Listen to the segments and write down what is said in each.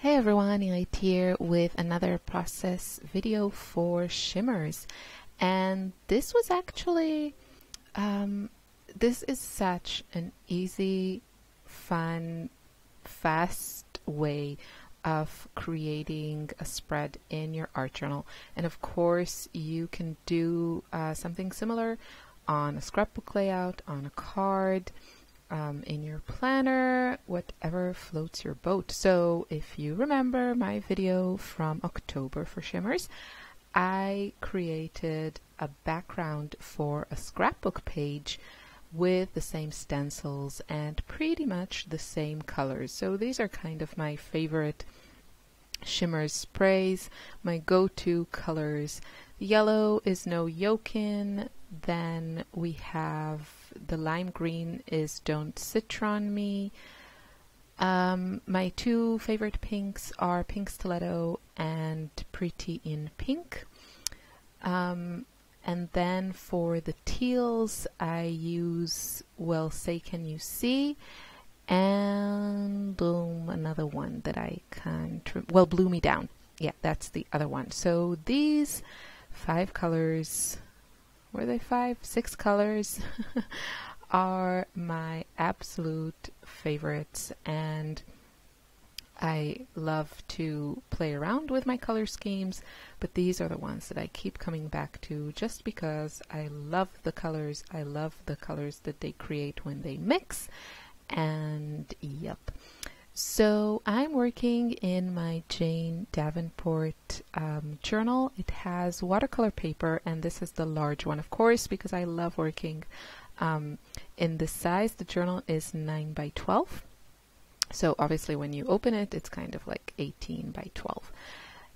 Hey everyone, Elite here with another process video for Shimmerz. And this was actually, this is such an easy, fun, fast way of creating a spread in your art journal. And of course, you can do something similar on a scrapbook layout, on a card, in your planner, whatever floats your boat. So if you remember my video from October for Shimmerz, I created a background for a scrapbook page with the same stencils and pretty much the same colors. So these are kind of my favorite Shimmerz sprays, my go-to colors. The yellow is No Yokin, then we have the lime green is Don't Citron Me. My two favorite pinks are Pink Stiletto and Pretty in Pink. And then for the teals, I use Well Say Can You See, and another one that I can't, well, Blue Me Down. Yeah, that's the other one. So these 5 colors, were they 5? 6 colors are my absolute favorites, and I love to play around with my color schemes, but these are the ones that I keep coming back to just because I love the colors. I love the colors that they create when they mix, and yep. So I'm working in my Jane Davenport journal. It has watercolor paper, and this is the large one, of course, because I love working in this size. The journal is 9 by 12. So obviously when you open it, it's kind of like 18 by 12.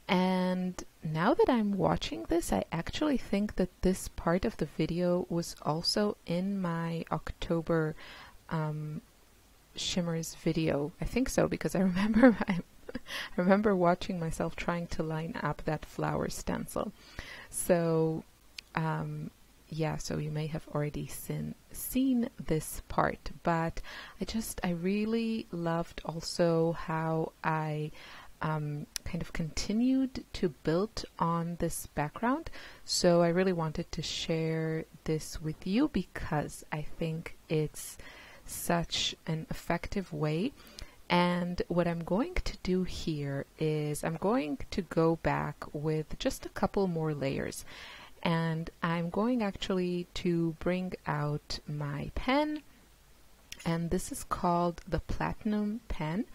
And now that I'm watching this, I actually think that this part of the video was also in my October Shimmerz video. I think so, because I remember I remember watching myself trying to line up that flower stencil. So yeah, so you may have already seen this part, but I really loved also how I kind of continued to build on this background. So I really wanted to share this with you because I think it's such an effective way. And what I'm going to do here is I'm going to go back with just a couple more layers, and I'm going actually to bring out my pen, and this is called the Platinum pen.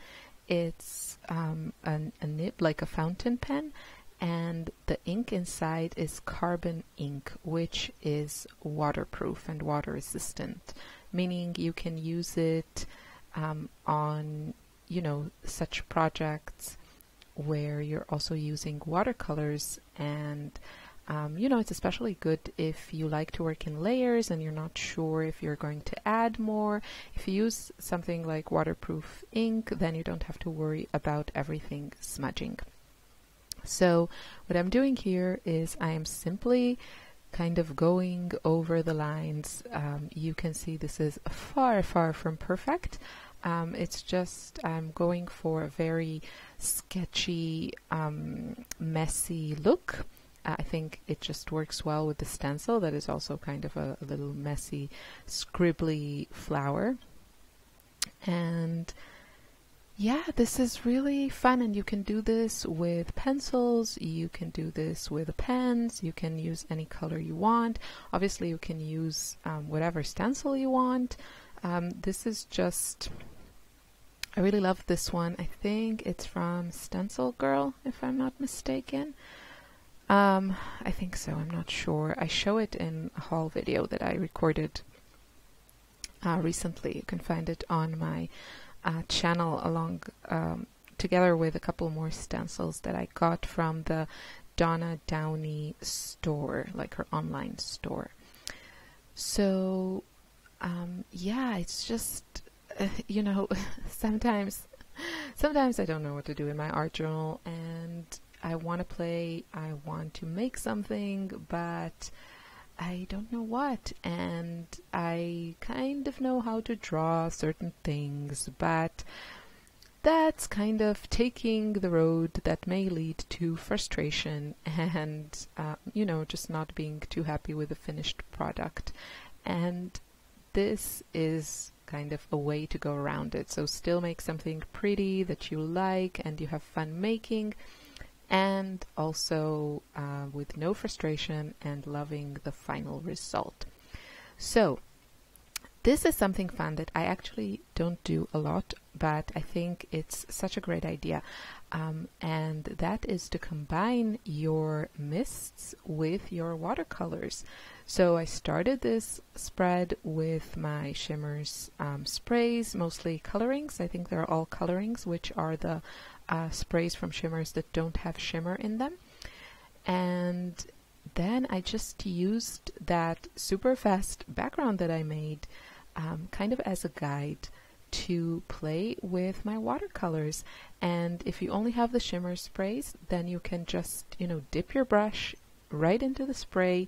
It's a nib, like a fountain pen, and the ink inside is carbon ink, which is waterproof and water resistant, meaning you can use it on, you know, such projects where you're also using watercolors. And you know, it's especially good if you like to work in layers and you're not sure if you're going to add more. If you use something like waterproof ink, then you don't have to worry about everything smudging. So what I'm doing here is I am simply kind of going over the lines. You can see this is far, far from perfect. It's just I'm going for a very sketchy, messy look. I think it just works well with the stencil that is also kind of a little messy, scribbly flower. And yeah, this is really fun, and you can do this with pencils, you can do this with pens, you can use any color you want. Obviously, you can use whatever stencil you want. This is just, I really love this one. I think it's from Stencil Girl, if I'm not mistaken. I think so, I'm not sure. I show it in a haul video that I recorded recently. You can find it on my channel along together with a couple more stencils that I got from the Donna Downey store, like her online store. So yeah, it's just you know, sometimes I don't know what to do in my art journal, and I want to play, I want to make something, but I don't know what, and I kind of know how to draw certain things, but that's kind of taking the road that may lead to frustration and, you know, just not being too happy with the finished product. And this is kind of a way to go around it. So still make something pretty that you like and you have fun making, and also with no frustration and loving the final result. So this is something fun that I actually don't do a lot, but I think it's such a great idea. And that is to combine your mists with your watercolors. So I started this spread with my Shimmerz sprays, mostly colorings. I think they're all colorings, which are the sprays from Shimmerz that don't have shimmer in them. And then I just used that super fast background that I made kind of as a guide to play with my watercolors. And if you only have the shimmer sprays, then you can just, you know, dip your brush right into the spray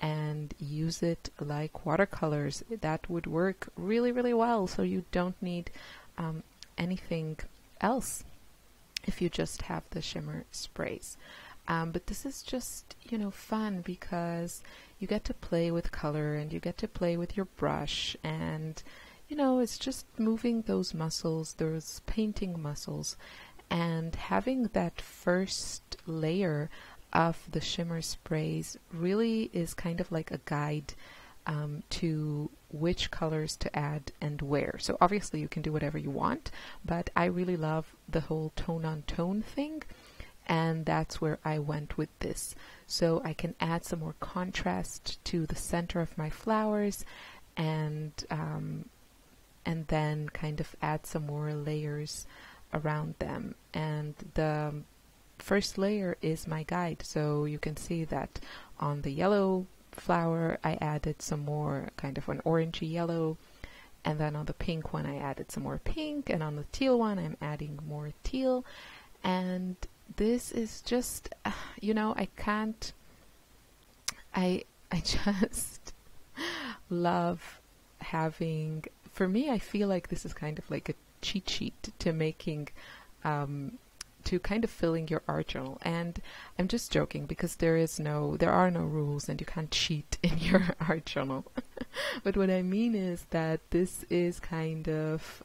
and use it like watercolors. That would work really, really well. So you don't need anything else if you just have the shimmer sprays. But this is just, you know, fun because you get to play with color and you get to play with your brush, and you know, it's just moving those muscles, those painting muscles, and having that first layer of the shimmer sprays really is kind of like a guide to which colors to add and where. So obviously you can do whatever you want, but I really love the whole tone on tone thing, and that's where I went with this. So I can add some more contrast to the center of my flowers, and then kind of add some more layers around them. And the first layer is my guide. So you can see that on the yellow flower I added some more kind of an orangey yellow, and then on the pink one I added some more pink, and on the teal one I'm adding more teal. And this is just, you know, I just love having, for me, I feel like this is kind of like a cheat sheet to making, to kind of filling your art journal. And I'm just joking because there are no rules and you can't cheat in your art journal. But what I mean is that this is kind of,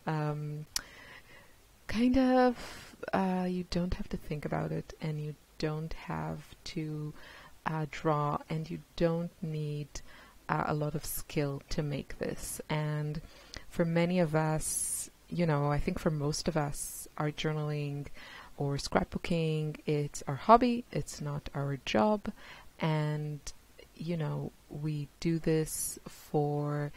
you don't have to think about it, and you don't have to draw, and you don't need a lot of skill to make this. And for many of us, you know, I think for most of us, art journaling or scrapbooking, it's our hobby, it's not our job. And, you know, we do this for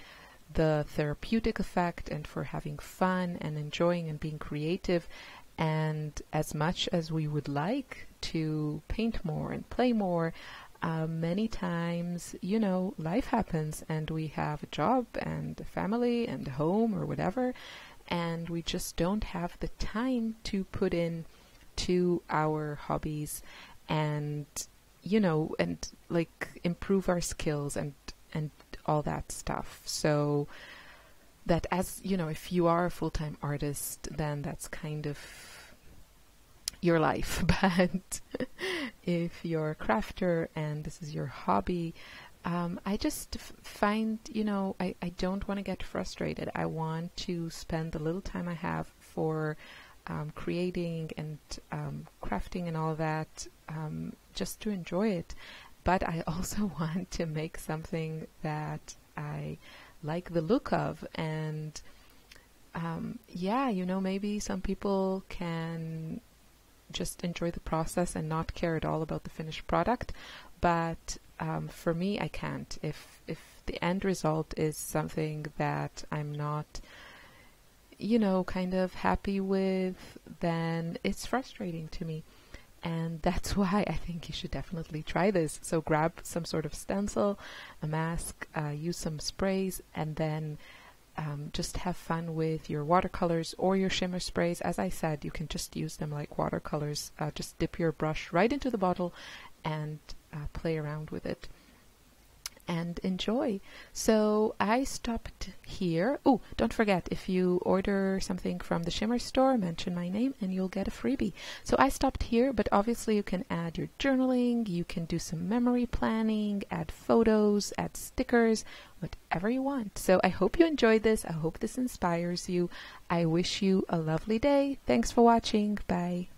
the therapeutic effect and for having fun and enjoying and being creative. And as much as we would like to paint more and play more, many times, you know, life happens and we have a job and a family and a home or whatever, and we just don't have the time to put in to our hobbies and, you know, and like improve our skills and all that stuff. So that, as you know, if you are a full-time artist, then that's kind of your life. But if you're a crafter and this is your hobby, I just find, you know, I don't want to get frustrated. I want to spend the little time I have for creating and crafting and all that, just to enjoy it. But I also want to make something that I like the look of. And yeah, you know, maybe some people can just enjoy the process and not care at all about the finished product. But for me, I can't. If the end result is something that I'm not, you know, kind of happy with, then it's frustrating to me. And that's why I think you should definitely try this. So grab some sort of stencil, a mask, use some sprays, and then just have fun with your watercolors or your shimmer sprays. As I said, you can just use them like watercolors. Just dip your brush right into the bottle and play around with it. and enjoy. So I stopped here. Oh, don't forget, if you order something from the Shimmerz store, mention my name and you'll get a freebie. So I stopped here, but obviously you can add your journaling, you can do some memory planning, add photos, add stickers, whatever you want. So I hope you enjoyed this. I hope this inspires you. I wish you a lovely day. Thanks for watching. Bye.